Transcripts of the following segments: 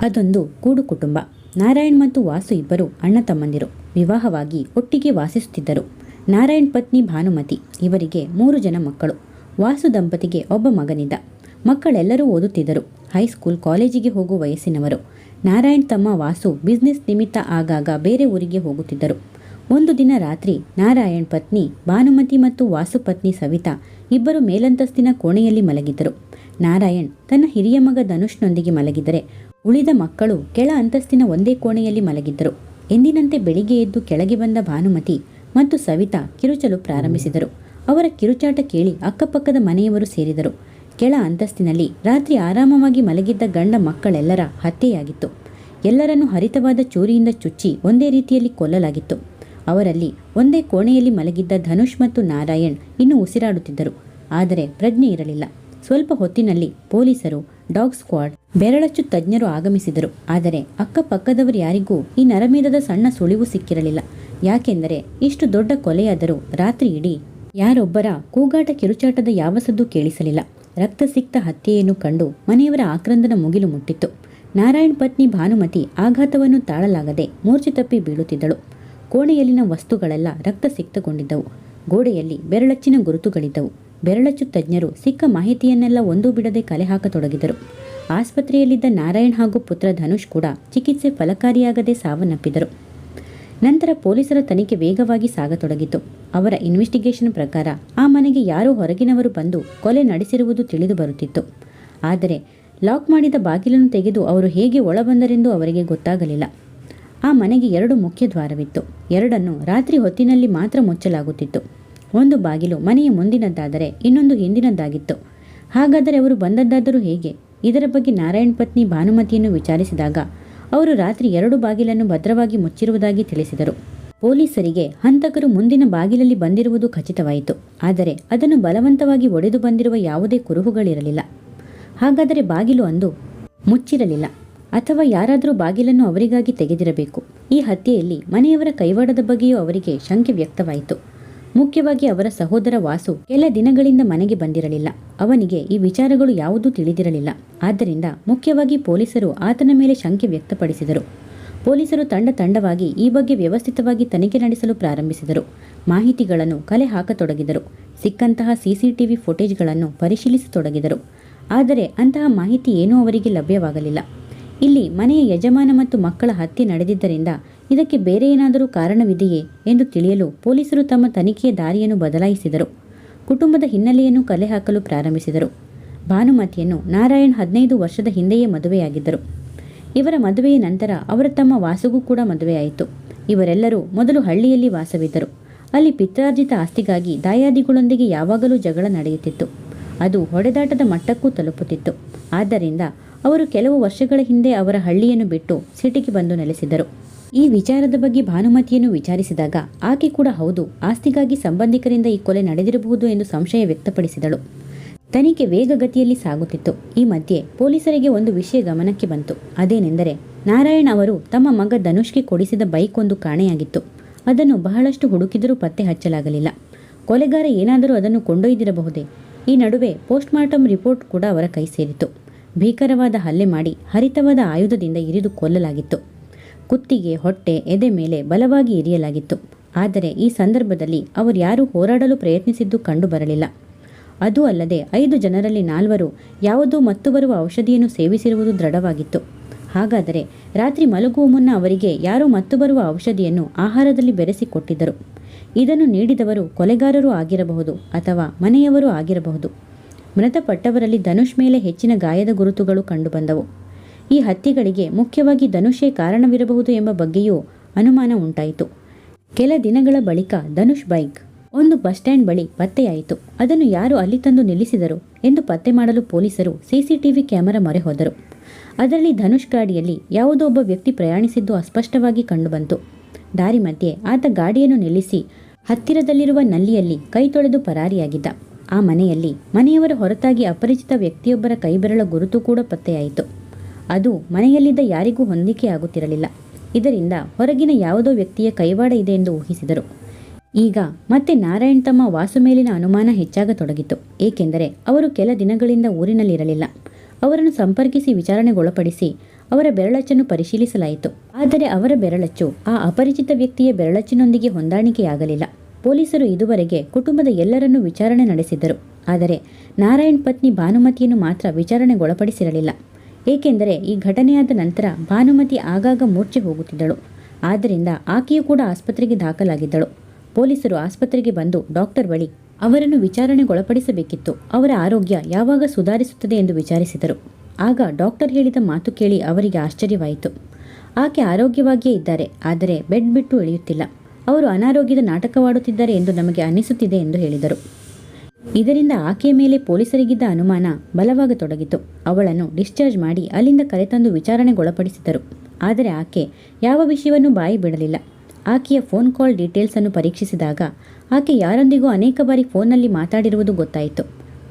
ಅದೊಂದು ಕೂಡು ಕುಟುಂಬ. ನಾರಾಯಣ್ ಮತ್ತು ವಾಸು ಇಬ್ಬರು ಅಣ್ಣ ತಮ್ಮಂದಿರು. ವಿವಾಹವಾಗಿ ಒಟ್ಟಿಗೆ ವಾಸಿಸುತ್ತಿದ್ದರು. ನಾರಾಯಣ್ ಪತ್ನಿ ಭಾನುಮತಿ. ಇವರಿಗೆ 3 ಜನ ಮಕ್ಕಳು. ವಾಸು ದಂಪತಿಗೆ ಒಬ್ಬ ಮಗನಿದ್ದ. ಮಕ್ಕಳೆಲ್ಲರೂ ಓದುತ್ತಿದ್ದರು. ಹೈಸ್ಕೂಲ್, ಕಾಲೇಜಿಗೆ ಹೋಗುವ ವಯಸ್ಸಿನವರು. ನಾರಾಯಣ್ ತಮ್ಮ ವಾಸು ಬಿಸ್ನೆಸ್ ನಿಮಿತ್ತ ಆಗಾಗ ಬೇರೆ ಊರಿಗೆ ಹೋಗುತ್ತಿದ್ದರು. ಒಂದು ದಿನ ರಾತ್ರಿ ನಾರಾಯಣ್ ಪತ್ನಿ ಭಾನುಮತಿ ಮತ್ತು ವಾಸು ಪತ್ನಿ ಸವಿತಾ ಇಬ್ಬರು ಮೇಲಂತಸ್ತಿನ ಕೋಣೆಯಲ್ಲಿ ಮಲಗಿದ್ದರು. ನಾರಾಯಣ್ ತನ್ನ ಹಿರಿಯ ಮಗ ಧನುಷ್ನೊಂದಿಗೆ ಮಲಗಿದರೆ, ಉಳಿದ ಮಕ್ಕಳು ಕೆಳ ಅಂತಸ್ತಿನ ಒಂದೇ ಕೋಣೆಯಲ್ಲಿ ಮಲಗಿದ್ದರು. ಎಂದಿನಂತೆ ಬೆಳಿಗ್ಗೆ ಎದ್ದು ಕೆಳಗೆ ಬಂದ ಭಾನುಮತಿ ಮತ್ತು ಸವಿತಾ ಕಿರುಚಲು ಪ್ರಾರಂಭಿಸಿದರು. ಅವರ ಕಿರುಚಾಟ ಕೇಳಿ ಅಕ್ಕಪಕ್ಕದ ಮನೆಯವರು ಸೇರಿದರು. ಕೆಳ ಅಂತಸ್ತಿನಲ್ಲಿ ರಾತ್ರಿ ಆರಾಮವಾಗಿ ಮಲಗಿದ್ದ ಗಂಡ ಮಕ್ಕಳೆಲ್ಲರ ಹತ್ಯೆಯಾಗಿತ್ತು. ಎಲ್ಲರನ್ನೂ ಹರಿತವಾದ ಚೂರಿಯಿಂದ ಚುಚ್ಚಿ ಒಂದೇ ರೀತಿಯಲ್ಲಿ ಕೊಲ್ಲಲಾಗಿತ್ತು. ಅವರಲ್ಲಿ ಒಂದೇ ಕೋಣೆಯಲ್ಲಿ ಮಲಗಿದ್ದ ಧನುಷ್ ಮತ್ತು ನಾರಾಯಣ್ ಇನ್ನೂ ಉಸಿರಾಡುತ್ತಿದ್ದರು. ಆದರೆ ಪ್ರಜ್ಞೆ ಇರಲಿಲ್ಲ. ಸ್ವಲ್ಪ ಹೊತ್ತಿನಲ್ಲಿ ಪೊಲೀಸರು, ಡಾಗ್ ಸ್ಕ್ವಾಡ್, ಬೆರಳಚ್ಚು ತಜ್ಞರು ಆಗಮಿಸಿದರು. ಆದರೆ ಅಕ್ಕಪಕ್ಕದವರು ಯಾರಿಗೂ ಈ ನರಮೇಧದ ಸಣ್ಣ ಸುಳಿವು ಸಿಕ್ಕಿರಲಿಲ್ಲ. ಯಾಕೆಂದರೆ ಇಷ್ಟು ದೊಡ್ಡ ಕೊಲೆಯಾದರೂ ರಾತ್ರಿ ಇಡೀ ಯಾರೊಬ್ಬರ ಕೂಗಾಟ ಕಿರುಚಾಟದ ಯಾವ ಸದ್ದು ಕೇಳಿಸಲಿಲ್ಲ. ರಕ್ತಸಿಕ್ತ ಹತ್ಯೆಯನ್ನು ಕಂಡು ಮನೆಯವರ ಆಕ್ರಂದನ ಮುಗಿಲು ಮುಟ್ಟಿತ್ತು. ನಾರಾಯಣ್ ಪತ್ನಿ ಭಾನುಮತಿ ಆಘಾತವನ್ನು ತಾಳಲಾಗದೆ ಮೂರ್ಛೆ ತಪ್ಪಿ ಬೀಳುತ್ತಿದ್ದಳು. ಕೋಣೆಯಲ್ಲಿನ ವಸ್ತುಗಳೆಲ್ಲ ರಕ್ತಸಿಕ್ತಗೊಂಡಿದ್ದವು. ಗೋಡೆಯಲ್ಲಿ ಬೆರಳಚ್ಚಿನ ಗುರುತುಗಳಿದ್ದವು. ಬೆರಳಚ್ಚು ತಜ್ಞರು ಸಿಕ್ಕ ಮಾಹಿತಿಯನ್ನೆಲ್ಲ ಒಂದೂ ಬಿಡದೆ ಕಲೆ ಹಾಕತೊಡಗಿದರು. ಆಸ್ಪತ್ರೆಯಲ್ಲಿದ್ದ ನಾರಾಯಣ್ ಹಾಗೂ ಪುತ್ರ ಧನುಷ್ ಕೂಡ ಚಿಕಿತ್ಸೆ ಫಲಕಾರಿಯಾಗದೆ ಸಾವನ್ನಪ್ಪಿದರು. ನಂತರ ಪೊಲೀಸರ ತನಿಖೆ ವೇಗವಾಗಿ ಸಾಗತೊಡಗಿತು. ಅವರ ಇನ್ವೆಸ್ಟಿಗೇಷನ್ ಪ್ರಕಾರ ಆ ಮನೆಗೆ ಯಾರೋ ಹೊರಗಿನವರು ಬಂದು ಕೊಲೆ ನಡೆಸಿರುವುದು ತಿಳಿದು ಬರುತ್ತಿತ್ತು. ಆದರೆ ಲಾಕ್ ಮಾಡಿದ ಬಾಗಿಲನ್ನು ತೆಗೆದು ಅವರು ಹೇಗೆ ಒಳಬಂದರೆಂದು ಅವರಿಗೆ ಗೊತ್ತಾಗಲಿಲ್ಲ. ಆ ಮನೆಗೆ 2 ಮುಖ್ಯ ದ್ವಾರವಿತ್ತು. 2ನ್ನು ರಾತ್ರಿ ಹೊತ್ತಿನಲ್ಲಿ ಮಾತ್ರ ಮುಚ್ಚಲಾಗುತ್ತಿತ್ತು. ಒಂದು ಬಾಗಿಲು ಮನೆಯ ಮುಂದಿನದ್ದಾದರೆ ಇನ್ನೊಂದು ಹಿಂದಿನದ್ದಾಗಿತ್ತು. ಹಾಗಾದರೆ ಅವರು ಬಂದದ್ದಾದರೂ ಹೇಗೆ? ಇದರ ಬಗ್ಗೆ ನಾರಾಯಣ್ ಪತ್ನಿ ಭಾನುಮತಿಯನ್ನು ವಿಚಾರಿಸಿದಾಗ ಅವರು ರಾತ್ರಿ 2 ಬಾಗಿಲನ್ನು ಭದ್ರವಾಗಿ ಮುಚ್ಚಿರುವುದಾಗಿ ತಿಳಿಸಿದರು. ಪೊಲೀಸರಿಗೆ ಹಂತಕರು ಮುಂದಿನ ಬಾಗಿಲಲ್ಲಿ ಬಂದಿರುವುದು ಖಚಿತವಾಯಿತು. ಆದರೆ ಅದನ್ನು ಬಲವಂತವಾಗಿ ಒಡೆದು ಬಂದಿರುವ ಯಾವುದೇ ಕುರುಹುಗಳಿರಲಿಲ್ಲ. ಹಾಗಾದರೆ ಬಾಗಿಲು ಅಂದು ಮುಚ್ಚಿರಲಿಲ್ಲ, ಅಥವಾ ಯಾರಾದರೂ ಬಾಗಿಲನ್ನು ಅವರಿಗಾಗಿ ತೆಗೆದಿರಬೇಕು. ಈ ಹತ್ಯೆಯಲ್ಲಿ ಮನೆಯವರ ಕೈವಾಡದ ಬಗ್ಗೆಯೂ ಅವರಿಗೆ ಶಂಕೆ ವ್ಯಕ್ತವಾಯಿತು. ಮುಖ್ಯವಾಗಿ ಅವರ ಸಹೋದರ ವಾಸು ಕೆಲ ದಿನಗಳಿಂದ ಮನೆಗೆ ಬಂದಿರಲಿಲ್ಲ. ಅವನಿಗೆ ಈ ವಿಚಾರಗಳು ಯಾವುದೂ ತಿಳಿದಿರಲಿಲ್ಲ. ಆದ್ದರಿಂದ ಮುಖ್ಯವಾಗಿ ಪೊಲೀಸರು ಆತನ ಮೇಲೆ ಶಂಕೆ ವ್ಯಕ್ತಪಡಿಸಿದರು. ಪೊಲೀಸರು ತಂಡವಾಗಿ ಈ ಬಗ್ಗೆ ವ್ಯವಸ್ಥಿತವಾಗಿ ತನಿಖೆ ನಡೆಸಲು ಪ್ರಾರಂಭಿಸಿದರು. ಮಾಹಿತಿಗಳನ್ನು ಕಲೆ ಹಾಕತೊಡಗಿದರು. ಸಿಕ್ಕಂತಹ CCTV ಫುಟೇಜ್ಗಳನ್ನು ಪರಿಶೀಲಿಸತೊಡಗಿದರು. ಆದರೆ ಅಂತಹ ಮಾಹಿತಿ ಏನೂ ಅವರಿಗೆ ಲಭ್ಯವಾಗಲಿಲ್ಲ. ಇಲ್ಲಿ ಮನೆಯ ಯಜಮಾನ ಮತ್ತು ಮಕ್ಕಳ ಹತ್ಯೆ ನಡೆದಿದ್ದರಿಂದ ಇದಕ್ಕೆ ಬೇರೆ ಏನಾದರೂ ಕಾರಣವಿದೆಯೇ ಎಂದು ತಿಳಿಯಲು ಪೊಲೀಸರು ತಮ್ಮ ತನಿಖೆಯ ದಾರಿಯನ್ನು ಬದಲಾಯಿಸಿದರು. ಕುಟುಂಬದ ಹಿನ್ನೆಲೆಯನ್ನು ಕಲೆ ಹಾಕಲು ಪ್ರಾರಂಭಿಸಿದರು. ಭಾನುಮತಿಯನ್ನು ನಾರಾಯಣ್ 15 ವರ್ಷದ ಹಿಂದೆಯೇ ಮದುವೆಯಾಗಿದ್ದರು. ಇವರ ಮದುವೆಯ ನಂತರ ಅವರ ತಮ್ಮ ವಾಸುಗೂ ಕೂಡ ಮದುವೆಯಾಯಿತು. ಇವರೆಲ್ಲರೂ ಮೊದಲು ಹಳ್ಳಿಯಲ್ಲಿ ವಾಸವಿದ್ದರು. ಅಲ್ಲಿ ಪಿತ್ರಾರ್ಜಿತ ಆಸ್ತಿಗಾಗಿ ದಾಯಾದಿಗಳೊಂದಿಗೆ ಯಾವಾಗಲೂ ಜಗಳ ನಡೆಯುತ್ತಿತ್ತು. ಅದು ಹೊಡೆದಾಟದ ಮಟ್ಟಕ್ಕೂ ತಲುಪುತ್ತಿತ್ತು. ಆದ್ದರಿಂದ ಅವರು ಕೆಲವು ವರ್ಷಗಳ ಹಿಂದೆ ಅವರ ಹಳ್ಳಿಯನ್ನು ಬಿಟ್ಟು ಸಿಟಿಗೆ ಬಂದು ನೆಲೆಸಿದರು. ಈ ವಿಚಾರದ ಬಗ್ಗೆ ಭಾನುಮತಿಯನ್ನು ವಿಚಾರಿಸಿದಾಗ ಆಕೆ ಕೂಡ ಹೌದು, ಆಸ್ತಿಗಾಗಿ ಸಂಬಂಧಿಕರಿಂದ ಈ ಕೊಲೆ ನಡೆದಿರಬಹುದು ಎಂದು ಸಂಶಯ ವ್ಯಕ್ತಪಡಿಸಿದಳು. ತನಿಖೆ ವೇಗಗತಿಯಲ್ಲಿ ಸಾಗುತ್ತಿತ್ತು. ಈ ಮಧ್ಯೆ ಪೊಲೀಸರಿಗೆ ಒಂದು ವಿಷಯ ಗಮನಕ್ಕೆ ಬಂತು. ಅದೇನೆಂದರೆ ನಾರಾಯಣ್ ಅವರು ತಮ್ಮ ಮಗ ಧನುಷ್ಗೆ ಕೊಡಿಸಿದ ಬೈಕ್ ಒಂದು ಕಾಣೆಯಾಗಿತ್ತು. ಅದನ್ನು ಬಹಳಷ್ಟು ಹುಡುಕಿದರೂ ಪತ್ತೆ ಹಚ್ಚಲಾಗಲಿಲ್ಲ. ಕೊಲೆಗಾರ ಏನಾದರೂ ಅದನ್ನು ಕೊಂಡೊಯ್ದಿರಬಹುದೇ? ಈ ನಡುವೆ ಪೋಸ್ಟ್ಮಾರ್ಟಮ್ ರಿಪೋರ್ಟ್ ಕೂಡ ಅವರ ಕೈ ಸೇರಿತು. ಭೀಕರವಾದ ಹಲ್ಲೆ ಮಾಡಿ ಹರಿತವಾದ ಆಯುಧದಿಂದ ಇರಿದು ಕೊಲ್ಲಲಾಗಿತ್ತು. ಕುತ್ತಿಗೆ, ಹೊಟ್ಟೆ, ಎದೆ ಮೇಲೆ ಬಲವಾಗಿ ಇರಿಯಲಾಗಿತ್ತು. ಆದರೆ ಈ ಸಂದರ್ಭದಲ್ಲಿ ಅವರ್ಯಾರೂ ಹೋರಾಡಲು ಪ್ರಯತ್ನಿಸಿದ್ದು ಕಂಡು ಬರಲಿಲ್ಲ. ಅದೂ ಅಲ್ಲದೆ 5 ಜನರಲ್ಲಿ 4 ಯಾವುದೋ ಮತ್ತು ಬರುವ ಔಷಧಿಯನ್ನು ಸೇವಿಸಿರುವುದು ದೃಢವಾಗಿತ್ತು. ಹಾಗಾದರೆ ರಾತ್ರಿ ಮಲಗುವ ಮುನ್ನ ಅವರಿಗೆ ಯಾರೋ ಮತ್ತು ಬರುವ ಔಷಧಿಯನ್ನು ಆಹಾರದಲ್ಲಿ ಬೆರೆಸಿ ಕೊಟ್ಟಿದ್ದರು. ಇದನ್ನು ನೀಡಿದವರು ಕೊಲೆಗಾರರೂ ಆಗಿರಬಹುದು ಅಥವಾ ಮನೆಯವರೂ ಆಗಿರಬಹುದು. ಮೃತಪಟ್ಟವರಲ್ಲಿ ಧನುಷ್ ಮೇಲೆ ಹೆಚ್ಚಿನ ಗಾಯದ ಗುರುತುಗಳು ಕಂಡುಬಂದವು. ಈ ಹತ್ಯೆಗಳಿಗೆ ಮುಖ್ಯವಾಗಿ ಧನುಷೇ ಕಾರಣವಿರಬಹುದು ಎಂಬ ಬಗ್ಗೆಯೂ ಅನುಮಾನ ಉಂಟಾಯಿತು. ಕೆಲ ದಿನಗಳ ಬಳಿಕ ಧನುಷ್ ಬೈಕ್ ಒಂದು ಬಸ್ ಸ್ಟ್ಯಾಂಡ್ ಬಳಿ ಪತ್ತೆಯಾಯಿತು. ಅದನ್ನು ಯಾರು ಅಲ್ಲಿ ತಂದು ನಿಲ್ಲಿಸಿದರು ಎಂದು ಪತ್ತೆ ಮಾಡಲು ಪೊಲೀಸರು CCTV ಕ್ಯಾಮೆರಾ ಮೊರೆ ಹೋದರು. ಅದರಲ್ಲಿ ಧನುಷ್ ಗಾಡಿಯಲ್ಲಿ ಯಾವುದೋ ಒಬ್ಬ ವ್ಯಕ್ತಿ ಪ್ರಯಾಣಿಸಿದ್ದು ಅಸ್ಪಷ್ಟವಾಗಿ ಕಂಡುಬಂತು. ದಾರಿ ಮಧ್ಯೆ ಆತ ಗಾಡಿಯನ್ನು ನಿಲ್ಲಿಸಿ ಹತ್ತಿರದಲ್ಲಿರುವ ನಲ್ಲಿಯಲ್ಲಿ ಕೈ ತೊಳೆದು ಪರಾರಿಯಾಗಿದ್ದ. ಆ ಮನೆಯಲ್ಲಿ ಮನೆಯವರ ಹೊರತಾಗಿ ಅಪರಿಚಿತ ವ್ಯಕ್ತಿಯೊಬ್ಬರ ಕೈಬೆರಳ ಗುರುತು ಕೂಡ ಪತ್ತೆಯಾಯಿತು. ಅದು ಮನೆಯಲ್ಲಿದ್ದ ಯಾರಿಗೂ ಹೊಂದಿಕೆಯಾಗುತ್ತಿರಲಿಲ್ಲ. ಇದರಿಂದ ಹೊರಗಿನ ಯಾವುದೋ ವ್ಯಕ್ತಿಯ ಕೈವಾಡ ಇದೆ ಎಂದು ಊಹಿಸಿದರು. ಈಗ ಮತ್ತೆ ನಾರಾಯಣ್ ತಮ್ಮ ವಾಸು ಮೇಲಿನ ಅನುಮಾನ ಹೆಚ್ಚಾಗತೊಡಗಿತು. ಏಕೆಂದರೆ ಅವರು ಕೆಲ ದಿನಗಳಿಂದ ಊರಿನಲ್ಲಿರಲಿಲ್ಲ. ಅವರನ್ನು ಸಂಪರ್ಕಿಸಿ ವಿಚಾರಣೆಗೊಳಪಡಿಸಿ ಅವರ ಬೆರಳಚ್ಚನ್ನು ಪರಿಶೀಲಿಸಲಾಯಿತು. ಆದರೆ ಅವರ ಬೆರಳಚ್ಚು ಆ ಅಪರಿಚಿತ ವ್ಯಕ್ತಿಯ ಬೆರಳಚ್ಚಿನೊಂದಿಗೆ ಹೊಂದಾಣಿಕೆಯಾಗಲಿಲ್ಲ. ಪೊಲೀಸರು ಇದುವರೆಗೆ ಕುಟುಂಬದ ಎಲ್ಲರನ್ನೂ ವಿಚಾರಣೆ ನಡೆಸಿದ್ದರು. ಆದರೆ ನಾರಾಯಣ್ ಪತ್ನಿ ಭಾನುಮತಿಯನ್ನು ಮಾತ್ರ ವಿಚಾರಣೆಗೊಳಪಡಿಸಿರಲಿಲ್ಲ. ಏಕೆಂದರೆ ಈ ಘಟನೆಯಾದ ನಂತರ ಭಾನುಮತಿ ಆಗಾಗ ಮೂರ್ಛೆ ಹೋಗುತ್ತಿದ್ದಳು. ಆದ್ದರಿಂದ ಆಕೆಯೂ ಕೂಡ ಆಸ್ಪತ್ರೆಗೆ ದಾಖಲಾಗಿದ್ದಳು. ಪೊಲೀಸರು ಆಸ್ಪತ್ರೆಗೆ ಬಂದು ಡಾಕ್ಟರ್ ಬಳಿ ಅವರನ್ನು ವಿಚಾರಣೆಗೊಳಪಡಿಸಬೇಕಿತ್ತು. ಅವರ ಆರೋಗ್ಯ ಯಾವಾಗ ಸುಧಾರಿಸುತ್ತದೆ ಎಂದು ವಿಚಾರಿಸಿದರು. ಆಗ ಡಾಕ್ಟರ್ ಹೇಳಿದ ಮಾತು ಕೇಳಿ ಅವರಿಗೆ ಆಶ್ಚರ್ಯವಾಯಿತು. ಆಕೆ ಆರೋಗ್ಯವಾಗಿಯೇ ಇದ್ದಾರೆ, ಆದರೆ ಬೆಡ್ ಬಿಟ್ಟು ಇಳಿಯುತ್ತಿಲ್ಲ. ಅವರು ಅನಾರೋಗ್ಯದ ನಾಟಕವಾಡುತ್ತಿದ್ದಾರೆ ಎಂದು ನಮಗೆ ಅನ್ನಿಸುತ್ತಿದೆ ಎಂದು ಹೇಳಿದರು. ಇದರಿಂದ ಆಕೆಯ ಮೇಲೆ ಪೊಲೀಸರಿಗಿದ್ದ ಅನುಮಾನ ಬಲವಾಗತೊಡಗಿತು. ಅವಳನ್ನು ಡಿಸ್ಚಾರ್ಜ್ ಮಾಡಿ ಅಲ್ಲಿಂದ ಕರೆತಂದು ವಿಚಾರಣೆಗೊಳಪಡಿಸಿದರು. ಆದರೆ ಆಕೆ ಯಾವ ವಿಷಯವನ್ನು ಬಾಯಿ ಬಿಡಲಿಲ್ಲ. ಆಕೆಯ ಫೋನ್ ಕಾಲ್ ಡೀಟೇಲ್ಸ್ ಅನ್ನು ಪರೀಕ್ಷಿಸಿದಾಗ ಆಕೆ ಯಾರೊಂದಿಗೂ ಅನೇಕ ಬಾರಿ ಫೋನ್ನಲ್ಲಿ ಮಾತಾಡಿರುವುದು ಗೊತ್ತಾಯಿತು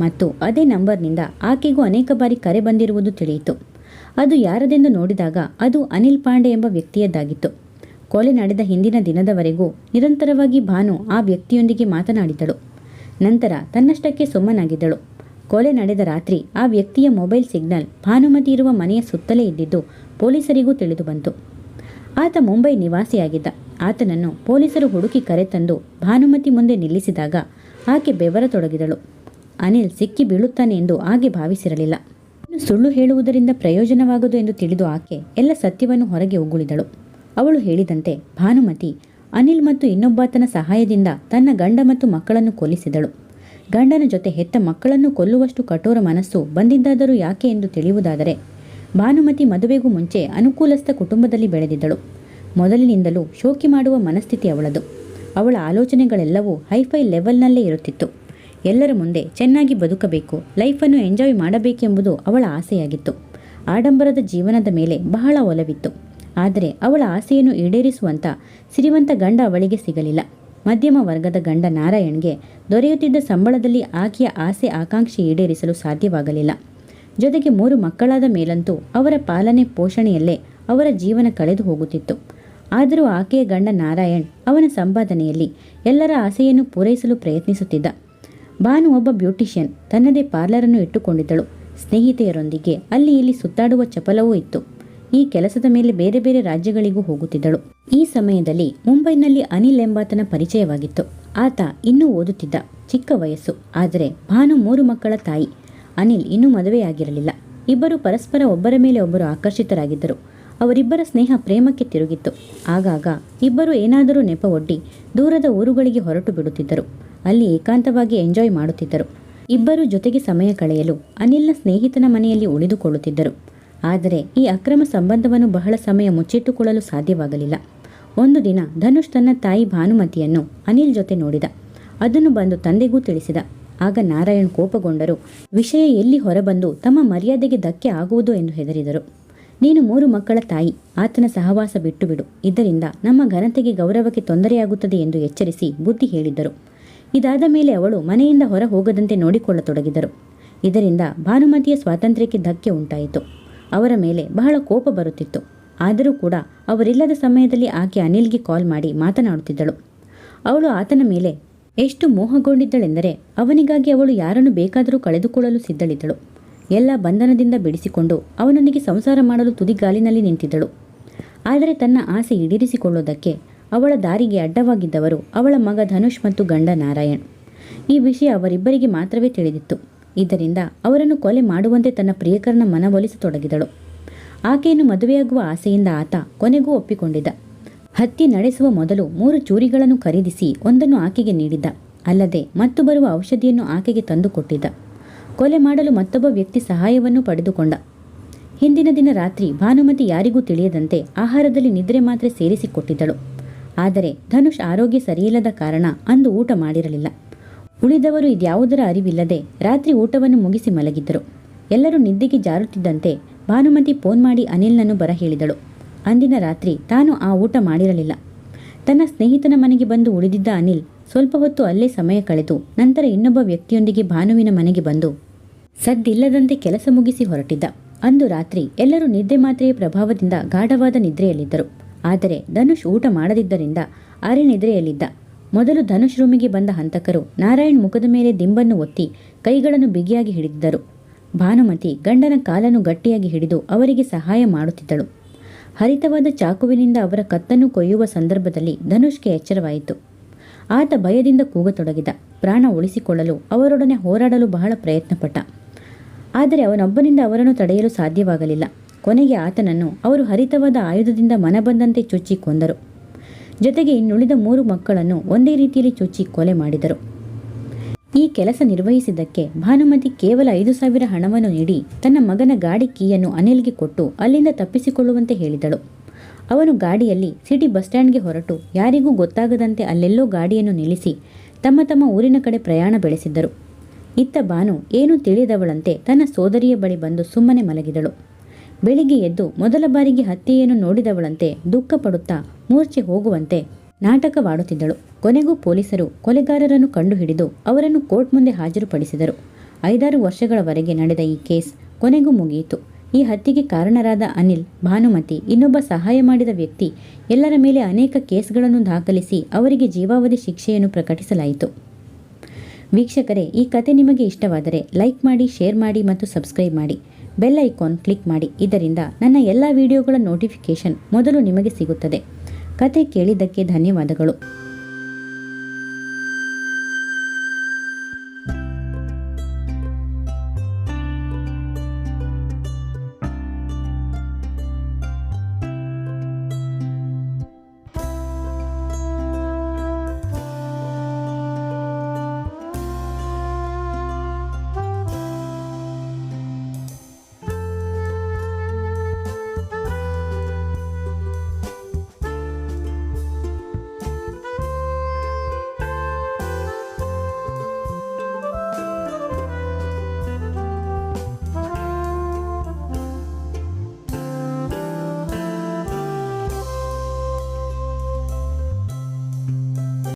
ಮತ್ತು ಅದೇ ನಂಬರ್ನಿಂದ ಆಕೆಗೂ ಅನೇಕ ಬಾರಿ ಕರೆ ಬಂದಿರುವುದು ತಿಳಿಯಿತು. ಅದು ಯಾರದೆಂದು ನೋಡಿದಾಗ ಅದು ಅನಿಲ್ ಪಾಂಡೆ ಎಂಬ ವ್ಯಕ್ತಿಯದ್ದಾಗಿತ್ತು. ಕೊಲೆ ನಡೆದ ಹಿಂದಿನ ದಿನದವರೆಗೂ ನಿರಂತರವಾಗಿ ಭಾನು ಆ ವ್ಯಕ್ತಿಯೊಂದಿಗೆ ಮಾತನಾಡಿದಳು. ನಂತರ ತನ್ನಷ್ಟಕ್ಕೆ ಸುಮ್ಮನಾಗಿದ್ದಳು. ಕೊಲೆ ನಡೆದ ರಾತ್ರಿ ಆ ವ್ಯಕ್ತಿಯ ಮೊಬೈಲ್ ಸಿಗ್ನಲ್ ಭಾನುಮತಿ ಇರುವ ಮನೆಯ ಸುತ್ತಲೇ ಇದ್ದಿದ್ದು ಪೊಲೀಸರಿಗೂ ತಿಳಿದು ಬಂತು. ಆತ ಮುಂಬೈ ನಿವಾಸಿಯಾಗಿದ್ದ. ಆತನನ್ನು ಪೊಲೀಸರು ಹುಡುಕಿ ಕರೆತಂದು ಭಾನುಮತಿ ಮುಂದೆ ನಿಲ್ಲಿಸಿದಾಗ ಆಕೆ ಬೆವರತೊಡಗಿದಳು. ಅನಿಲ್ ಸಿಕ್ಕಿ ಬೀಳುತ್ತಾನೆ ಎಂದು ಆಕೆ ಭಾವಿಸಿರಲಿಲ್ಲ. ಸುಳ್ಳು ಹೇಳುವುದರಿಂದ ಪ್ರಯೋಜನವಾಗದು ಎಂದು ತಿಳಿದು ಆಕೆ ಎಲ್ಲ ಸತ್ಯವನ್ನು ಹೊರಗೆ ಉಗುಳಿದಳು. ಅವಳು ಹೇಳಿದಂತೆ ಭಾನುಮತಿ ಅನಿಲ್ ಮತ್ತು ಇನ್ನೊಬ್ಬಾತನ ಸಹಾಯದಿಂದ ತನ್ನ ಗಂಡ ಮತ್ತು ಮಕ್ಕಳನ್ನು ಕೊಲ್ಲಿಸಿದಳು. ಗಂಡನ ಜೊತೆ ಹೆತ್ತ ಮಕ್ಕಳನ್ನು ಕೊಲ್ಲುವಷ್ಟು ಕಠೋರ ಮನಸ್ಸು ಬಂದಿದ್ದಾದರೂ ಯಾಕೆ ಎಂದು ತಿಳಿಯುವುದಾದರೆ, ಭಾನುಮತಿ ಮದುವೆಗೂ ಮುಂಚೆ ಅನುಕೂಲಸ್ಥ ಕುಟುಂಬದಲ್ಲಿ ಬೆಳೆದಿದ್ದಳು. ಮೊದಲಿನಿಂದಲೂ ಶೋಕಿ ಮಾಡುವ ಮನಸ್ಥಿತಿ ಅವಳದು. ಅವಳ ಆಲೋಚನೆಗಳೆಲ್ಲವೂ ಹೈಫೈ ಲೆವೆಲ್ನಲ್ಲೇ ಇರುತ್ತಿತ್ತು. ಎಲ್ಲರ ಮುಂದೆ ಚೆನ್ನಾಗಿ ಬದುಕಬೇಕು, ಲೈಫನ್ನು ಎಂಜಾಯ್ ಮಾಡಬೇಕೆಂಬುದು ಅವಳ ಆಸೆಯಾಗಿತ್ತು. ಆಡಂಬರದ ಜೀವನದ ಮೇಲೆ ಬಹಳ ಒಲವಿತ್ತು. ಆದರೆ ಅವಳ ಆಸೆಯನ್ನು ಈಡೇರಿಸುವಂಥ ಸಿರಿವಂತ ಗಂಡ ಅವಳಿಗೆ ಸಿಗಲಿಲ್ಲ. ಮಧ್ಯಮ ವರ್ಗದ ಗಂಡ ನಾರಾಯಣ್ಗೆ ದೊರೆಯುತ್ತಿದ್ದ ಸಂಬಳದಲ್ಲಿ ಆಕೆಯ ಆಸೆ ಆಕಾಂಕ್ಷೆ ಈಡೇರಿಸಲು ಸಾಧ್ಯವಾಗಲಿಲ್ಲ. ಜೊತೆಗೆ 3 ಮಕ್ಕಳಾದ ಮೇಲಂತೂ ಅವರ ಪಾಲನೆ ಪೋಷಣೆಯಲ್ಲೇ ಅವರ ಜೀವನ ಕಳೆದು ಹೋಗುತ್ತಿತ್ತು. ಆದರೂ ಆಕೆಯ ಗಂಡ ನಾರಾಯಣ್ ಅವನ ಸಂಪಾದನೆಯಲ್ಲಿ ಎಲ್ಲರ ಆಸೆಯನ್ನು ಪೂರೈಸಲು ಪ್ರಯತ್ನಿಸುತ್ತಿದ್ದ. ಭಾನು ಒಬ್ಬ ಬ್ಯೂಟಿಷಿಯನ್, ತನ್ನದೇ ಪಾರ್ಲರನ್ನು ಇಟ್ಟುಕೊಂಡಿದ್ದಳು. ಸ್ನೇಹಿತೆಯರೊಂದಿಗೆ ಅಲ್ಲಿ ಇಲ್ಲಿ ಸುತ್ತಾಡುವ ಚಪಲವೂ ಇತ್ತು. ಈ ಕೆಲಸದ ಮೇಲೆ ಬೇರೆ ಬೇರೆ ರಾಜ್ಯಗಳಿಗೂ ಹೋಗುತ್ತಿದ್ದಳು. ಈ ಸಮಯದಲ್ಲಿ ಮುಂಬೈನಲ್ಲಿ ಅನಿಲ್ ಎಂಬಾತನ ಪರಿಚಯವಾಗಿತ್ತು. ಆತ ಇನ್ನೂ ಓದುತ್ತಿದ್ದ, ಚಿಕ್ಕ ವಯಸ್ಸು. ಆದರೆ ಭಾನು 3 ಮಕ್ಕಳ ತಾಯಿ. ಅನಿಲ್ ಇನ್ನೂ ಮದುವೆಯಾಗಿರಲಿಲ್ಲ. ಇಬ್ಬರು ಪರಸ್ಪರ ಒಬ್ಬರ ಮೇಲೆ ಒಬ್ಬರು ಆಕರ್ಷಿತರಾಗಿದ್ದರು. ಅವರಿಬ್ಬರ ಸ್ನೇಹ ಪ್ರೇಮಕ್ಕೆ ತಿರುಗಿತ್ತು. ಆಗಾಗ ಇಬ್ಬರು ಏನಾದರೂ ನೆಪ ಒಡ್ಡಿ ದೂರದ ಊರುಗಳಿಗೆ ಹೊರಟು ಬಿಡುತ್ತಿದ್ದರು. ಅಲ್ಲಿ ಏಕಾಂತವಾಗಿ ಎಂಜಾಯ್ ಮಾಡುತ್ತಿದ್ದರು. ಇಬ್ಬರು ಜೊತೆಗೆ ಸಮಯ ಕಳೆಯಲು ಅನಿಲ್ನ ಸ್ನೇಹಿತನ ಮನೆಯಲ್ಲಿ ಉಳಿದುಕೊಳ್ಳುತ್ತಿದ್ದರು. ಆದರೆ ಈ ಅಕ್ರಮ ಸಂಬಂಧವನ್ನು ಬಹಳ ಸಮಯ ಮುಚ್ಚಿಟ್ಟುಕೊಳ್ಳಲು ಸಾಧ್ಯವಾಗಲಿಲ್ಲ. ಒಂದು ದಿನ ಧನುಷ್ ತನ್ನ ತಾಯಿ ಭಾನುಮತಿಯನ್ನು ಅನಿಲ್ ಜೊತೆ ನೋಡಿದ. ಅದನ್ನು ಬಂದು ತಂದೆಗೂ ತಿಳಿಸಿದ. ಆಗ ನಾರಾಯಣ್ ಕೋಪಗೊಂಡರು. ವಿಷಯ ಎಲ್ಲಿ ಹೊರಬಂದು ತಮ್ಮ ಮರ್ಯಾದೆಗೆ ಧಕ್ಕೆ ಆಗುವುದು ಎಂದು ಹೆದರಿದರು. ನೀನು 3 ಮಕ್ಕಳ ತಾಯಿ, ಆತನ ಸಹವಾಸ ಬಿಟ್ಟು ಬಿಡು, ಇದರಿಂದ ನಮ್ಮ ಘನತೆಗೆ ಗೌರವಕ್ಕೆ ತೊಂದರೆಯಾಗುತ್ತದೆ ಎಂದು ಎಚ್ಚರಿಸಿ ಬುದ್ಧಿ ಹೇಳಿದ್ದರು. ಇದಾದ ಮೇಲೆ ಅವಳು ಮನೆಯಿಂದ ಹೊರ ಹೋಗದಂತೆ ನೋಡಿಕೊಳ್ಳತೊಡಗಿದರು. ಇದರಿಂದ ಭಾನುಮತಿಯ ಸ್ವಾತಂತ್ರ್ಯಕ್ಕೆ ಧಕ್ಕೆ ಉಂಟಾಯಿತು. ಅವರ ಮೇಲೆ ಬಹಳ ಕೋಪ ಬರುತ್ತಿತ್ತು. ಆದರೂ ಕೂಡ ಅವರಿಲ್ಲದ ಸಮಯದಲ್ಲಿ ಆಕೆ ಅನಿಲ್ಗೆ ಕಾಲ್ ಮಾಡಿ ಮಾತನಾಡುತ್ತಿದ್ದಳು. ಅವಳು ಆತನ ಮೇಲೆ ಎಷ್ಟು ಮೋಹಗೊಂಡಿದ್ದಳೆಂದರೆ ಅವನಿಗಾಗಿ ಅವಳು ಯಾರನ್ನು ಬೇಕಾದರೂ ಕಳೆದುಕೊಳ್ಳಲು ಸಿದ್ಧಳಿದ್ದಳು. ಎಲ್ಲ ಬಂಧನದಿಂದ ಬಿಡಿಸಿಕೊಂಡು ಅವನೊಂದಿಗೆ ಸಂಸಾರ ಮಾಡಲು ತುದಿಗಾಲಿನಲ್ಲಿ ನಿಂತಿದ್ದಳು. ಆದರೆ ತನ್ನ ಆಸೆ ಈಡೇರಿಸಿಕೊಳ್ಳುವುದಕ್ಕೆ ಅವಳ ದಾರಿಗೆ ಅಡ್ಡವಾಗಿದ್ದವರು ಅವಳ ಮಗ ಧನುಷ್ ಮತ್ತು ಗಂಡ ನಾರಾಯಣ್. ಈ ವಿಷಯ ಅವರಿಬ್ಬರಿಗೆ ಮಾತ್ರವೇ ತಿಳಿದಿತ್ತು. ಇದರಿಂದ ಅವರನ್ನು ಕೊಲೆ ಮಾಡುವಂತೆ ತನ್ನ ಪ್ರಿಯಕರನ ಮನವೊಲಿಸತೊಡಗಿದಳು. ಆಕೆಯನ್ನು ಮದುವೆಯಾಗುವ ಆಸೆಯಿಂದ ಆತ ಕೊನೆಗೂ ಒಪ್ಪಿಕೊಂಡಿದ್ದ. ಹತ್ಯೆ ನಡೆಸುವ ಮೊದಲು 3 ಚೂರಿಗಳನ್ನು ಖರೀದಿಸಿ ಒಂದನ್ನು ಆಕೆಗೆ ನೀಡಿದ್ದ. ಅಲ್ಲದೆ ಮತ್ತು ಬರುವ ಔಷಧಿಯನ್ನು ಆಕೆಗೆ ತಂದುಕೊಟ್ಟಿದ್ದ. ಕೊಲೆ ಮಾಡಲು ಮತ್ತೊಬ್ಬ ವ್ಯಕ್ತಿ ಸಹಾಯವನ್ನು ಪಡೆದುಕೊಂಡ. ಹಿಂದಿನ ದಿನ ರಾತ್ರಿ ಭಾನುಮತಿ ಯಾರಿಗೂ ತಿಳಿಯದಂತೆ ಆಹಾರದಲ್ಲಿ ನಿದ್ರೆ ಮಾತ್ರೆ ಸೇರಿಸಿಕೊಟ್ಟಿದ್ದಳು. ಆದರೆ ಧನುಷ್ ಆರೋಗ್ಯ ಸರಿಯಿಲ್ಲದ ಕಾರಣ ಅಂದು ಊಟ ಮಾಡಿರಲಿಲ್ಲ. ಉಳಿದವರು ಇದ್ಯಾವುದರ ಅರಿವಿಲ್ಲದೆ ರಾತ್ರಿ ಊಟವನ್ನು ಮುಗಿಸಿ ಮಲಗಿದ್ದರು. ಎಲ್ಲರೂ ನಿದ್ದೆಗೆ ಜಾರುತ್ತಿದ್ದಂತೆ ಭಾನುಮತಿ ಫೋನ್ ಮಾಡಿ ಅನಿಲ್ನನ್ನು ಬರ ಹೇಳಿದಳು. ಅಂದಿನ ರಾತ್ರಿ ತಾನು ಆ ಊಟ ಮಾಡಿರಲಿಲ್ಲ. ತನ್ನ ಸ್ನೇಹಿತನ ಮನೆಗೆ ಬಂದು ಉಳಿದಿದ್ದ ಅನಿಲ್ ಸ್ವಲ್ಪ ಹೊತ್ತು ಅಲ್ಲೇ ಸಮಯ ಕಳೆದು ನಂತರ ಇನ್ನೊಬ್ಬ ವ್ಯಕ್ತಿಯೊಂದಿಗೆ ಭಾನುವಿನ ಮನೆಗೆ ಬಂದು ಸದ್ದಿಲ್ಲದಂತೆ ಕೆಲಸ ಮುಗಿಸಿ ಹೊರಟಿದ್ದ. ಅಂದು ರಾತ್ರಿ ಎಲ್ಲರೂ ನಿದ್ದೆ ಮಾತ್ರೆಯ ಪ್ರಭಾವದಿಂದ ಗಾಢವಾದ ನಿದ್ರೆಯಲ್ಲಿದ್ದರು. ಆದರೆ ಧನುಷ್ ಊಟ ಮಾಡದಿದ್ದರಿಂದ ಅರೆ ನಿದ್ರೆಯಲ್ಲಿದ್ದ. ಮೊದಲು ಧನುಷ್ ರೂಮಿಗೆ ಬಂದ ಹಂತಕರು ನಾರಾಯಣ್ ಮುಖದ ಮೇಲೆ ದಿಂಬನ್ನು ಒತ್ತಿ ಕೈಗಳನ್ನು ಬಿಗಿಯಾಗಿ ಹಿಡಿದಿದ್ದರು. ಭಾನುಮತಿ ಗಂಡನ ಕಾಲನ್ನು ಗಟ್ಟಿಯಾಗಿ ಹಿಡಿದು ಅವರಿಗೆ ಸಹಾಯ ಮಾಡುತ್ತಿದ್ದಳು. ಹರಿತವಾದ ಚಾಕುವಿನಿಂದ ಅವರ ಕತ್ತನ್ನು ಕೊಯ್ಯುವ ಸಂದರ್ಭದಲ್ಲಿ ಧನುಷ್ಗೆ ಎಚ್ಚರವಾಯಿತು. ಆತ ಭಯದಿಂದ ಕೂಗತೊಡಗಿದ. ಪ್ರಾಣ ಉಳಿಸಿಕೊಳ್ಳಲು ಅವರೊಡನೆ ಹೋರಾಡಲು ಬಹಳ ಪ್ರಯತ್ನಪಟ್ಟ. ಆದರೆ ಅವನೊಬ್ಬನಿಂದ ಅವರನ್ನು ತಡೆಯಲು ಸಾಧ್ಯವಾಗಲಿಲ್ಲ. ಕೊನೆಗೆ ಆತನನ್ನು ಅವರು ಹರಿತವಾದ ಆಯುಧದಿಂದ ಮನಬಂದಂತೆ ಚುಚ್ಚಿ ಕೊಂದರು. ಜೊತೆಗೆ ಇನ್ನುಳಿದ 3 ಮಕ್ಕಳನ್ನು ಒಂದೇ ರೀತಿಯಲ್ಲಿ ಚುಚ್ಚಿ ಕೊಲೆ ಮಾಡಿದರು. ಈ ಕೆಲಸ ನಿರ್ವಹಿಸಿದ್ದಕ್ಕೆ ಭಾನುಮತಿ ಕೇವಲ 5,000 ಹಣವನ್ನು ನೀಡಿ ತನ್ನ ಮಗನ ಗಾಡಿ ಕೀಯನ್ನು ಅನಿಲ್ಗೆ ಕೊಟ್ಟು ಅಲ್ಲಿಂದ ತಪ್ಪಿಸಿಕೊಳ್ಳುವಂತೆ ಹೇಳಿದಳು. ಅವನು ಗಾಡಿಯಲ್ಲಿ ಸಿಟಿ ಬಸ್ ಸ್ಟ್ಯಾಂಡ್ಗೆ ಹೊರಟು ಯಾರಿಗೂ ಗೊತ್ತಾಗದಂತೆ ಅಲ್ಲೆಲ್ಲೋ ಗಾಡಿಯನ್ನು ನಿಲ್ಲಿಸಿ ತಮ್ಮ ತಮ್ಮ ಊರಿನ ಕಡೆ ಪ್ರಯಾಣ ಬೆಳೆಸಿದ್ದರು. ಇತ್ತ ಭಾನು ಏನೂ ತಿಳಿದವಳಂತೆ ತನ್ನ ಸೋದರಿಯ ಬಳಿ ಬಂದು ಸುಮ್ಮನೆ ಮಲಗಿದಳು. ಬೆಳಿಗ್ಗೆ ಎದ್ದು ಮೊದಲ ಬಾರಿಗೆ ಹತ್ಯೆಯನ್ನು ನೋಡಿದವಳಂತೆ ದುಃಖ ಪಡುತ್ತಾ ಮೂರ್ಛೆ ಹೋಗುವಂತೆ ನಾಟಕವಾಡುತ್ತಿದ್ದಳು. ಕೊನೆಗೂ ಪೊಲೀಸರು ಕೊಲೆಗಾರರನ್ನು ಕಂಡುಹಿಡಿದು ಅವರನ್ನು ಕೋರ್ಟ್ ಮುಂದೆ ಹಾಜರುಪಡಿಸಿದರು. 5-6 ವರ್ಷಗಳವರೆಗೆ ನಡೆದ ಈ ಕೇಸ್ ಕೊನೆಗೂ ಮುಗಿಯಿತು. ಈ ಹತ್ಯೆಗೆ ಕಾರಣರಾದ ಅನಿಲ್, ಭಾನುಮತಿ, ಇನ್ನೊಬ್ಬ ಸಹಾಯ ಮಾಡಿದ ವ್ಯಕ್ತಿ ಎಲ್ಲರ ಮೇಲೆ ಅನೇಕ ಕೇಸ್ಗಳನ್ನು ದಾಖಲಿಸಿ ಅವರಿಗೆ ಜೀವಾವಧಿ ಶಿಕ್ಷೆಯನ್ನು ಪ್ರಕಟಿಸಲಾಯಿತು. ವೀಕ್ಷಕರೇ, ಈ ಕತೆ ನಿಮಗೆ ಇಷ್ಟವಾದರೆ ಲೈಕ್ ಮಾಡಿ, ಶೇರ್ ಮಾಡಿ ಮತ್ತು ಸಬ್ಸ್ಕ್ರೈಬ್ ಮಾಡಿ. ಬೆಲ್ ಐಕಾನ್ ಕ್ಲಿಕ್ ಮಾಡಿ. ಇದರಿಂದ ನನ್ನ ಎಲ್ಲ ವಿಡಿಯೋಗಳ ನೋಟಿಫಿಕೇಷನ್ ಮೊದಲು ನಿಮಗೆ ಸಿಗುತ್ತದೆ. ಕತೆ ಕೇಳಿದ್ದಕ್ಕೆ ಧನ್ಯವಾದಗಳು.